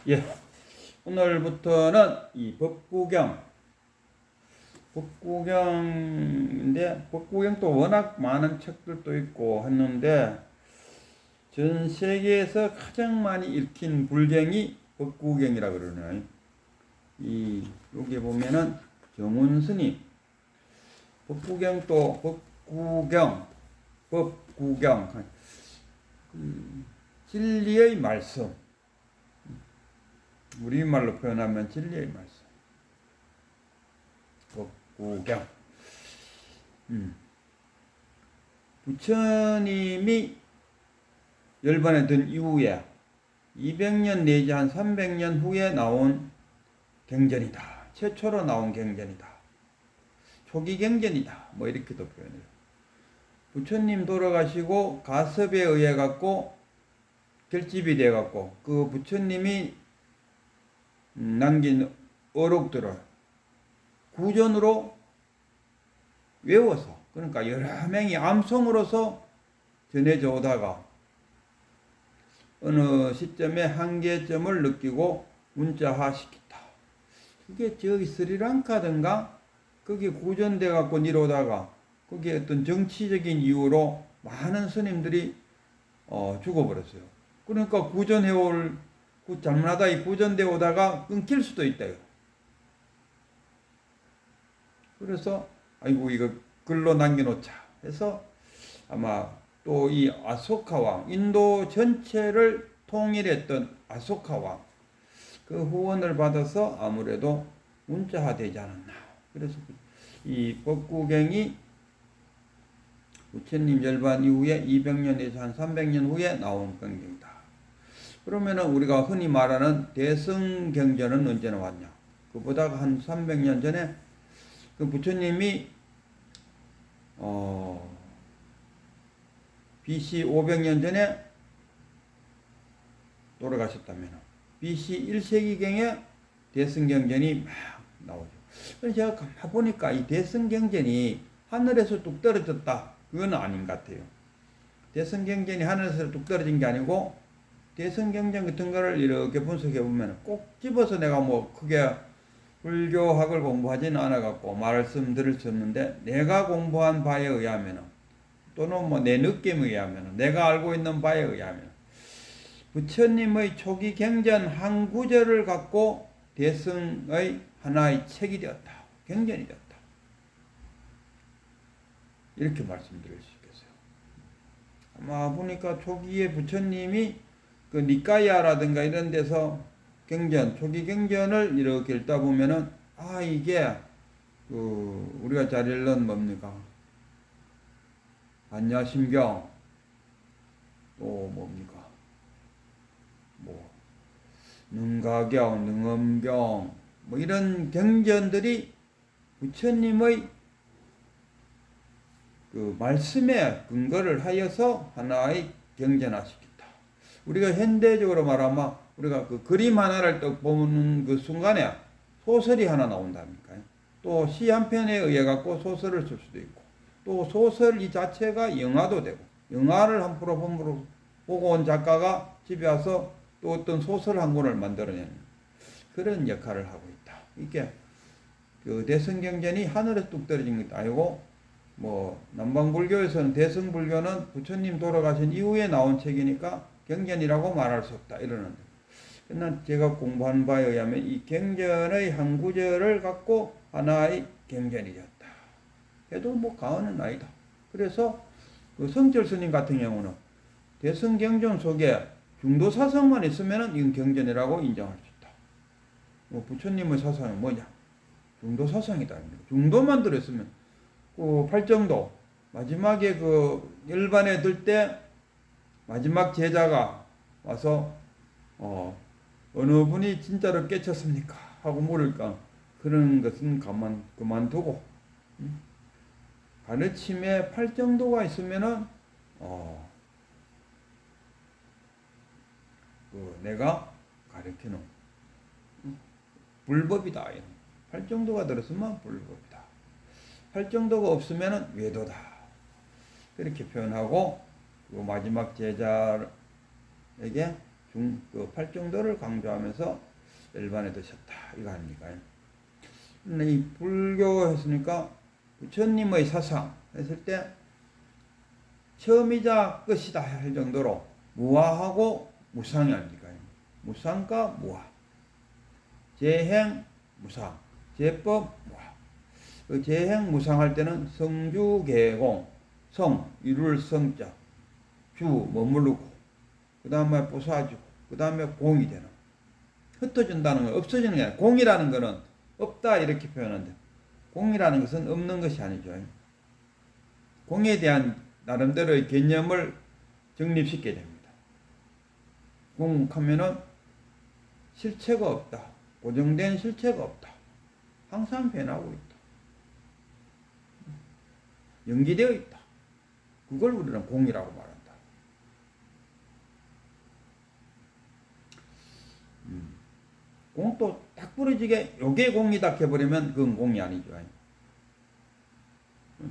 예, 오늘부터는 이 법구경인데, 법구경도 워낙 많은 책들도 있고 했는데, 전 세계에서 가장 많이 읽힌 불경이 법구경이라 그러네요. 여기 보면은 정운 스님, 법구경, 진리의 말씀, 우리말로 표현하면 진리의 말씀. 법구경. 부처님이 열반에 든 이후에 200년 내지 한 300년 후에 나온 경전이다. 최초로 나온 경전이다. 초기 경전이다. 뭐 이렇게도 표현해요. 부처님 돌아가시고 가섭에 의해 갖고 결집이 돼 갖고 그 부처님이 남긴 어록들을 구전으로 외워서, 그러니까 여러 명이 암송으로서 전해져 오다가 어느 시점에 한계점을 느끼고 문자화시켰다. 그게 저기 스리랑카든가 거기 구전돼 갖고 내려오다가 거기에 어떤 정치적인 이유로 많은 스님들이 죽어버렸어요. 그러니까 구전해올 잘못하다 이 구전돼 오다가 끊길 수도 있다요. 그래서 아이고 이거 글로 남겨놓자 해서 아마 또 이 아소카 왕, 인도 전체를 통일했던 아소카 왕, 그 후원을 받아서 아무래도 문자화되지 않았나. 그래서 이 법구경이 부처님 열반 이후에 200년에서 한 300년 후에 나온 경전이다. 그러면은 우리가 흔히 말하는 대승경전은 언제 나왔냐? 그보다 한 300년 전에 그 부처님이 BC 500년 전에 돌아가셨다면 BC 1세기경에 대승경전이 막 나오죠. 그래서 제가 가만 보니까 이 대승경전이 하늘에서 뚝 떨어졌다. 그건 아닌 것 같아요. 대승경전이 하늘에서 뚝 떨어진 게 아니고 대승경전 같은 거를 이렇게 분석해 보면 꼭 집어서 내가 뭐 크게 불교학을 공부하지는 않아갖고 말씀드릴 수 없는데, 내가 공부한 바에 의하면 또는 뭐 내 느낌에 의하면, 내가 알고 있는 바에 의하면 부처님의 초기 경전 한 구절을 갖고 대승의 하나의 책이 되었다. 경전이 되었다. 이렇게 말씀드릴 수 있겠어요. 아마 보니까 초기에 부처님이 그 니까야라든가 이런 데서 경전, 초기 경전을 이렇게 읽다 보면은, 이게 우리가 잘 읽는 뭡니까? 반야심경, 또 뭡니까? 능가경, 능엄경, 뭐 이런 경전들이 부처님의 그 말씀에 근거를 하여서 하나의 경전화시켰다. 우리가 현대적으로 말하면 우리가 그 그림 하나를 딱 보는 그 순간에 소설이 하나 나온답니까? 또 시 한 편에 의해 갖고 소설을 쓸 수도 있고, 또 소설 이 자체가 영화도 되고, 영화를 한 프로 보고 온 작가가 집에 와서 또 어떤 소설 한 권을 만들어내는 그런 역할을 하고 있다. 이게 그 대승경전이 하늘에 뚝 떨어진 것도 아니고, 뭐 남방불교에서는 대승불교는 부처님 돌아가신 이후에 나온 책이니까 경전이라고 말할 수 없다 이러는데, 그러나 제가 공부한 바에 의하면 이 경전의 한 구절을 갖고 하나의 경전이 되었다 해도 뭐 과언은 아니다. 그래서 그 성철 스님 같은 경우는 대승경전 속에 중도사상만 있으면 이건 경전이라고 인정할 수 있다. 뭐 부처님의 사상은 뭐냐? 중도사상이다. 중도만 들었으면 그 팔정도 마지막에 그 열반에 들 때 마지막 제자가 와서 어느 분이 진짜로 깨쳤습니까? 하고 물을까? 그런 것은 그만두고 가르침에 팔정도가 있으면은 내가 가르치는 불법이다. 팔정도가 들었으면 불법이다. 팔정도가 없으면은 외도다. 그렇게 표현하고 그 마지막 제자에게 그 팔정도를 강조하면서 열반에 드셨다 이거 아닙니까? 근데 이 불교 했으니까 부처님의 사상 했을 때 처음이자 끝이다 할 정도로 무아하고 무상이 아닙니까? 무상과 무아, 재행 무상, 제법 무아. 그 재행 무상 할 때는 성주개공, 성 이룰 성자, 주 머무르고, 그 다음에 부사주고, 그 다음에 공이 되는. 흩어진다는 건 없어지는 게 아니라 공이라는 거는 없다 이렇게 표현하는데 공이라는 것은 없는 것이 아니죠. 공에 대한 나름대로의 개념을 정립시켜야 됩니다. 공하면은 실체가 없다. 고정된 실체가 없다. 항상 변하고 있다. 연기되어 있다. 그걸 우리는 공이라고 말한다. 공도 딱 부러지게 요게 공이다 해버리면 그건 공이 아니죠.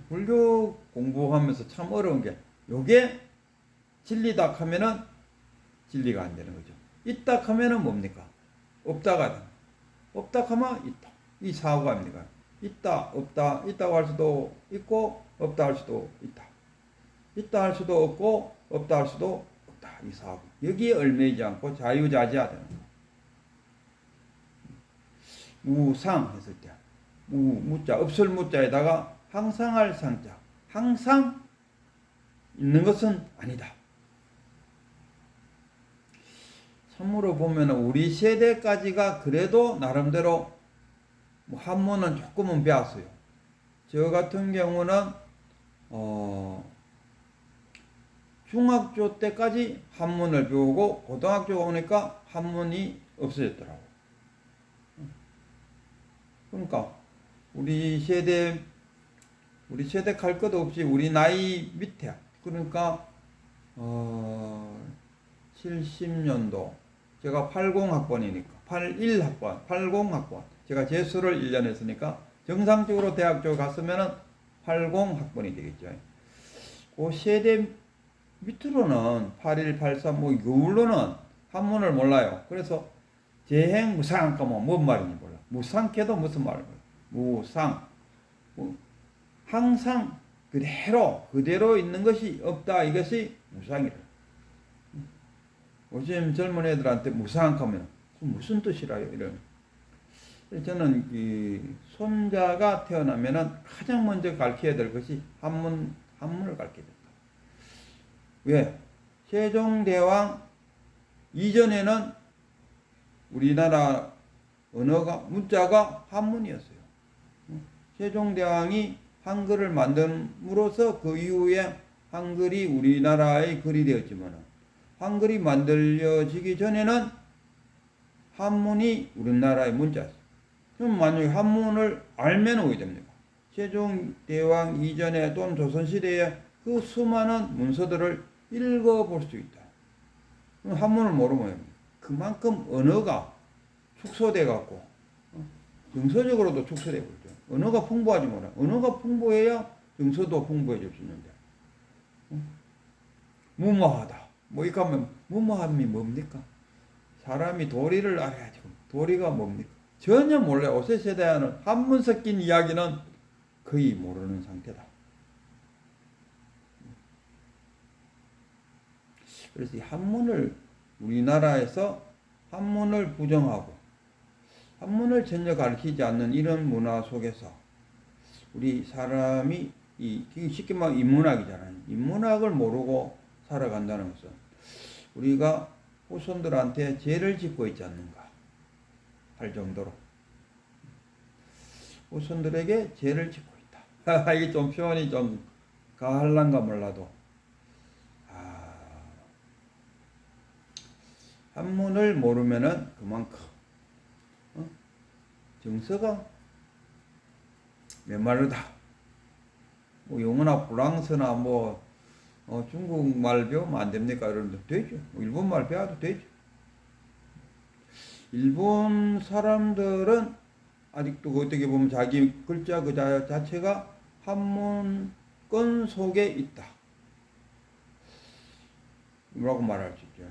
불교 공부하면서 참 어려운 게 요게 진리다 하면은 진리가 안 되는 거죠. 있다 하면은 뭡니까? 없다가 되는. 없다 하면 있다. 이 사고가 아닙니까? 있다, 없다, 있다고 할 수도 있고 없다 할 수도 있다. 있다 할 수도 없고 없다 할 수도 없다. 이 사고. 여기에 얽매이지 않고 자유자재하되는 거. 무상 했을 때 무자 없을 무자에다가 항상할 상자 항상 있는 것은 아니다. 참으로 보면 우리 세대까지가 그래도 나름대로 한문은 조금은 배웠어요. 저 같은 경우는 중학교 때까지 한문을 배우고 고등학교 오니까 한문이 없어졌더라고. 그러니까 우리 세대 갈 것도 없이 우리 나이 밑에 그러니까 70년도 제가 80학번이니까 81학번 80학번 제가 재수를 1년 했으니까 정상적으로 대학 쪽 갔으면은 80학번이 되겠죠. 그 세대 밑으로는 81, 83 뭐 이걸로는 한문을 몰라요. 그래서 재행 무상 하면 뭔 말인지 몰라. 무상해도 무슨 말이에요? 무상. 항상 그대로 있는 것이 없다. 이것이 무상이다. 요즘 젊은 애들한테 무상하면 무슨 뜻이라요? 이런. 저는 이 손자가 태어나면은 가장 먼저 가르쳐야 될 것이 한문을 가르쳐야 된다. 왜? 세종대왕 이전에는 우리나라 언어가 문자가 한문이었어요. 세종대왕이 한글을 만듦으로써 그 이후에 한글이 우리나라의 글이 되었지만 한글이 만들어지기 전에는 한문이 우리나라의 문자였어요. 그럼 만약에 한문을 알면 어떻게 됩니까? 세종대왕 이전에 또는 조선시대에 그 수많은 문서들을 읽어볼 수 있다. 그럼 한문을 모르면 그만큼 언어가 축소돼 갖고 정서적으로도 축소되고 있죠. 언어가 풍부하지 못해. 언어가 풍부해야 정서도 풍부해질 수 있는데 무모하다. 뭐 이렇게 하면 무모함이 뭡니까? 사람이 도리를 알아야지. 도리가 뭡니까? 전혀 몰라요. 5세 세대는 한문 섞인 이야기는 거의 모르는 상태다. 그래서 이 한문을 우리나라에서 한문을 부정하고 한문을 전혀 가르치지 않는 이런 문화 속에서 우리 사람이 쉽게 말하면 인문학이잖아요. 인문학을 모르고 살아간다는 것은 우리가 후손들한테 죄를 짓고 있지 않는가 할 정도로 후손들에게 죄를 짓고 있다. 이게 좀 표현이 좀 가할란가 몰라도 한문을 모르면은 그만큼 정서가 메마르다. 뭐 영어나 프랑스나 뭐 중국말 배우면 안 됩니까? 이러는데 되죠. 일본말 배워도 되죠. 일본 사람들은 아직도 어떻게 보면 자기 글자 그 자체가 한문권 속에 있다. 뭐라고 말할 수 있죠.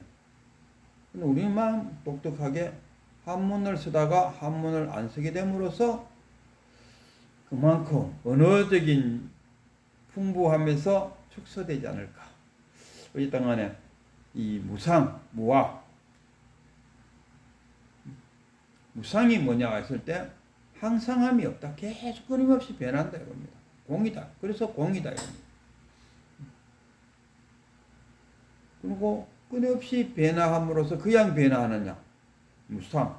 근데 우리만 독특하게 한문을 쓰다가 한문을 안 쓰게 됨으로써 그만큼 언어적인 풍부함에서 축소되지 않을까. 어쨌든 간에 이 무상, 무아. 무상이 뭐냐 했을 때 항상함이 없다. 계속 끊임없이 변한다 이겁니다. 공이다. 그래서 공이다 이겁니다. 그리고 끊임없이 변화함으로써 그냥 변화하느냐. 무상.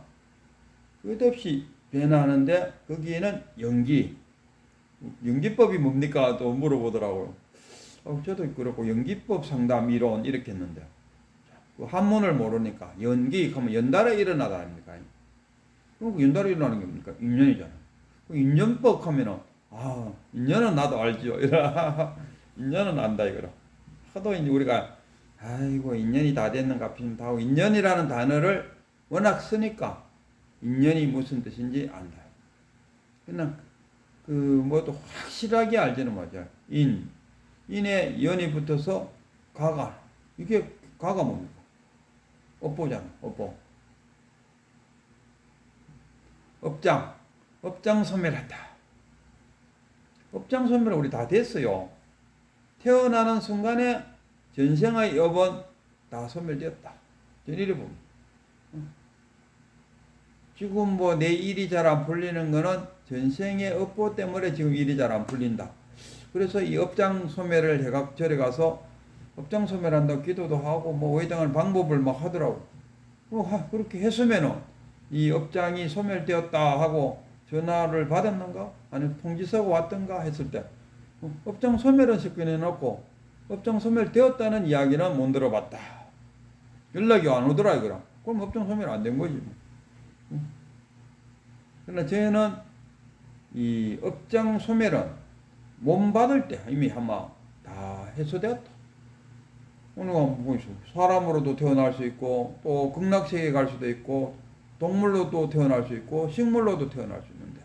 끝없이 변화하는데 거기에는 연기. 연기법이 뭡니까? 또 물어보더라고요. 저도 그렇고 연기법 상담 이론 이렇게 했는데 그 한문을 모르니까 연기 하면 연달아 일어나다 아닙니까? 그럼 연달아 일어나는 게 뭡니까? 인연이잖아요. 인연법 하면은 인연은 나도 알죠. 인연은 안다 이거라. 하도 이제 우리가 아이고 인연이 다 됐는가 싶다 하고 인연이라는 단어를 워낙 쓰니까 인연이 무슨 뜻인지 안다. 그냥 그 뭐도 확실하게 알지는 못해요. 인에 연이 붙어서 가가. 이게 가가 뭡니까? 업보잖아. 업보. 업장 소멸한다. 업장 소멸은 우리 다 됐어요. 태어나는 순간에 전생의 업은 다 소멸되었다. 이래 봅니다. 지금 뭐 내 일이 잘 안 풀리는 거는 전생의 업보 때문에 지금 일이 잘 안 풀린다. 그래서 이 업장 소멸을 해가 절에 가서 업장 소멸한다고 기도도 하고 뭐 외당하는 방법을 막 하더라고. 그렇게 했으면은 이 업장이 소멸되었다 하고 전화를 받았는가? 아니면 통지서가 왔던가 했을 때 업장 소멸은 시켜내 놓고 업장 소멸되었다는 이야기는 못 들어봤다. 연락이 안 오더라 이거라. 그럼 업장 소멸 안 된 거지. 그러나 저희는 이 업장 소멸은 몸 받을 때 이미 아마 다 해소되었다. 오늘 사람으로도 태어날 수 있고 또 극락세계에 갈 수도 있고 동물로도 태어날 수 있고 식물로도 태어날 수 있는데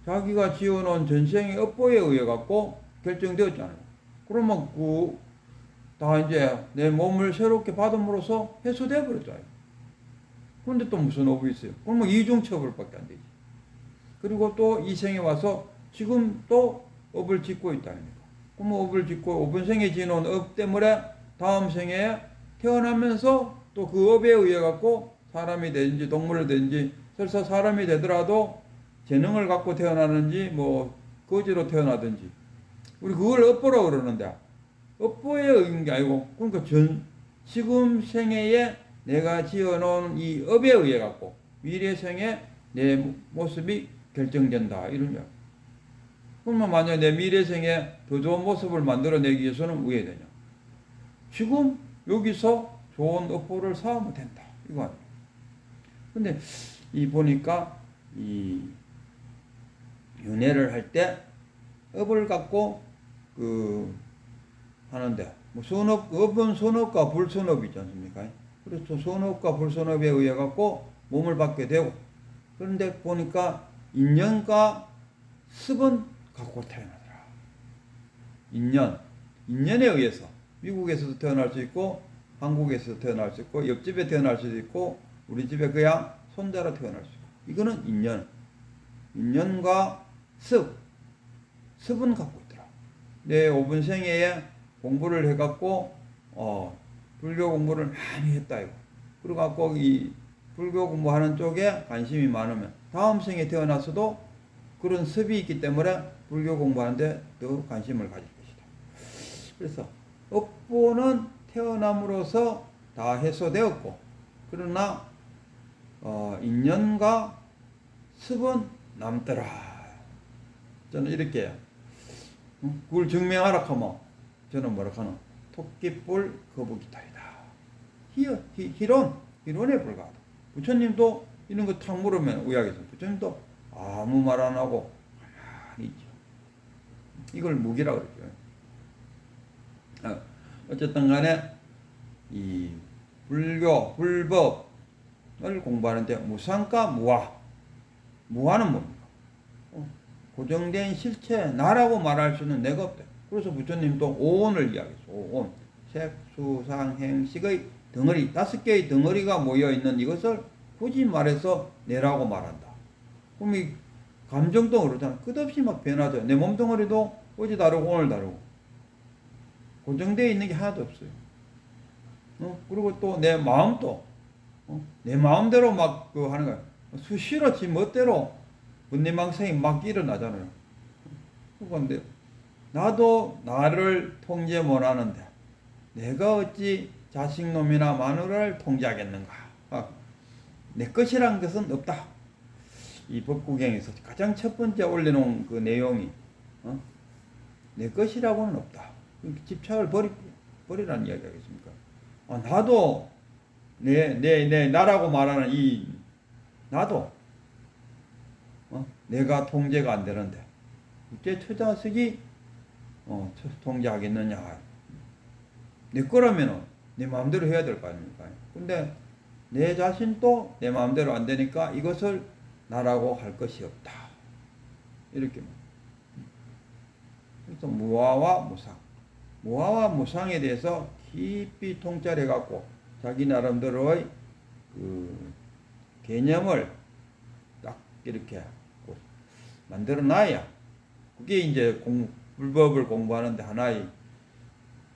자기가 지어놓은 전생의 업보에 의해 갖고 결정되었잖아요. 그러면 다 이제 내 몸을 새롭게 받음으로써 해소되어 버렸잖아요. 그런데 또 무슨 업이 있어요? 그러면 이중처벌밖에 안 되지. 그리고 또 이 생에 와서 지금 또 업을 짓고 있다니까. 그러면 업을 짓고 이번 생에 지어놓은 업 때문에 다음 생에 태어나면서 또 그 업에 의해 갖고 사람이 되든지 동물이 되든지 설사 사람이 되더라도 재능을 갖고 태어나는지 뭐 거지로 태어나든지 우리 그걸 업보라고 그러는데 업보에 의한 게 아니고 그러니까 지금 생애에 내가 지어놓은 이 업에 의해 갖고 미래 생에 내 모습이 결정된다 이런 이야기. 그러면 만약 내 미래 생에 더 좋은 모습을 만들어내기 위해서는 왜 되냐? 지금 여기서 좋은 업보를 쌓으면 된다 이거 아니에요. 근데 보니까 이 윤회를 할 때 업을 갖고 하는데 뭐 업은 선업과 불선업이 있지 않습니까? 그래서 선업과 불선업에 의해 갖고 몸을 받게 되고 그런데 보니까 인연과 습은 갖고 태어나더라. 인연에 의해서 미국에서도 태어날 수 있고 한국에서도 태어날 수 있고 옆집에 태어날 수도 있고 우리 집에 그냥 손자로 태어날 수 있고 이거는 인연과 습은 갖고 있더라. 내 5분 생애에 공부를 해갖고 불교 공부를 많이 했다 이거. 그리고 갖고 이 불교 공부하는 쪽에 관심이 많으면 다음 생에 태어나서도 그런 습이 있기 때문에 불교 공부하는데 더 관심을 가질 것이다. 그래서 업보는 태어남으로써 다 해소되었고 그러나 인연과 습은 남더라. 저는 이렇게 그걸 증명하라 하면 저는 뭐라 하노? 토끼뿔 거북이탈이다. 희론에 불과하다. 부처님도 이런 거 탁 물으면 의학에서 부처님도 아무 말 안 하고 가만히 있죠. 이걸 무기라고 그러죠. 어쨌든 간에 이 불법을 공부하는데 무상과 무아는 뭡니까? 고정된 실체 나라고 말할 수는 내가 없다. 그래서 부처님도 오온을 이야기했어. 오온. 색, 수, 상, 행, 식의 덩어리, 5개의 덩어리가 모여 있는 이것을 굳이 말해서 내라고 말한다. 그럼 이 감정도 그러잖아. 끝없이 막 변하죠. 내 몸덩어리도 어제 다르고 오늘 다르고 고정되어 있는 게 하나도 없어요. 그리고 또 내 마음도 내 마음대로 막 그 하는 거야. 수시로 지 멋대로 분리망상이 막 일어나잖아요. 그런데 나도 나를 통제 못하는데 내가 어찌 자식놈이나 마누라를 통제하겠는가. 내 것이란 것은 없다. 이 법구경에서 가장 첫 번째 올려놓은 그 내용이 내 것이라고는 없다. 집착을 버리라는 이야기 하겠습니까? 나도 나라고 말하는 이 나도 내가 통제가 안 되는데 어째 처자식이 통제하겠느냐. 내 거라면은 내 마음대로 해야 될 거 아닙니까? 근데 내 자신도 내 마음대로 안 되니까 이것을 나라고 할 것이 없다. 이렇게. 그래서 무아와 무상. 무아와 무상에 대해서 깊이 통찰해 갖고 자기 나름대로의 그 개념을 딱 이렇게 만들어 놔야 그게 이제 불법을 공부하는데 하나의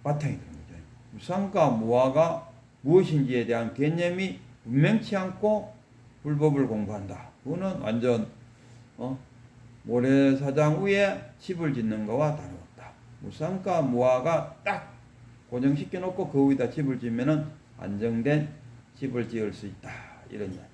바탕이 되는 거죠. 무상과 무아가 무엇인지에 대한 개념이 분명치 않고 불법을 공부한다. 그거는 완전 모래사장 위에 집을 짓는 거와 다르다. 무상과 무아가 딱 고정시켜 놓고 그 위에다 집을 지으면은 안정된 집을 지을 수 있다. 이런 이야기.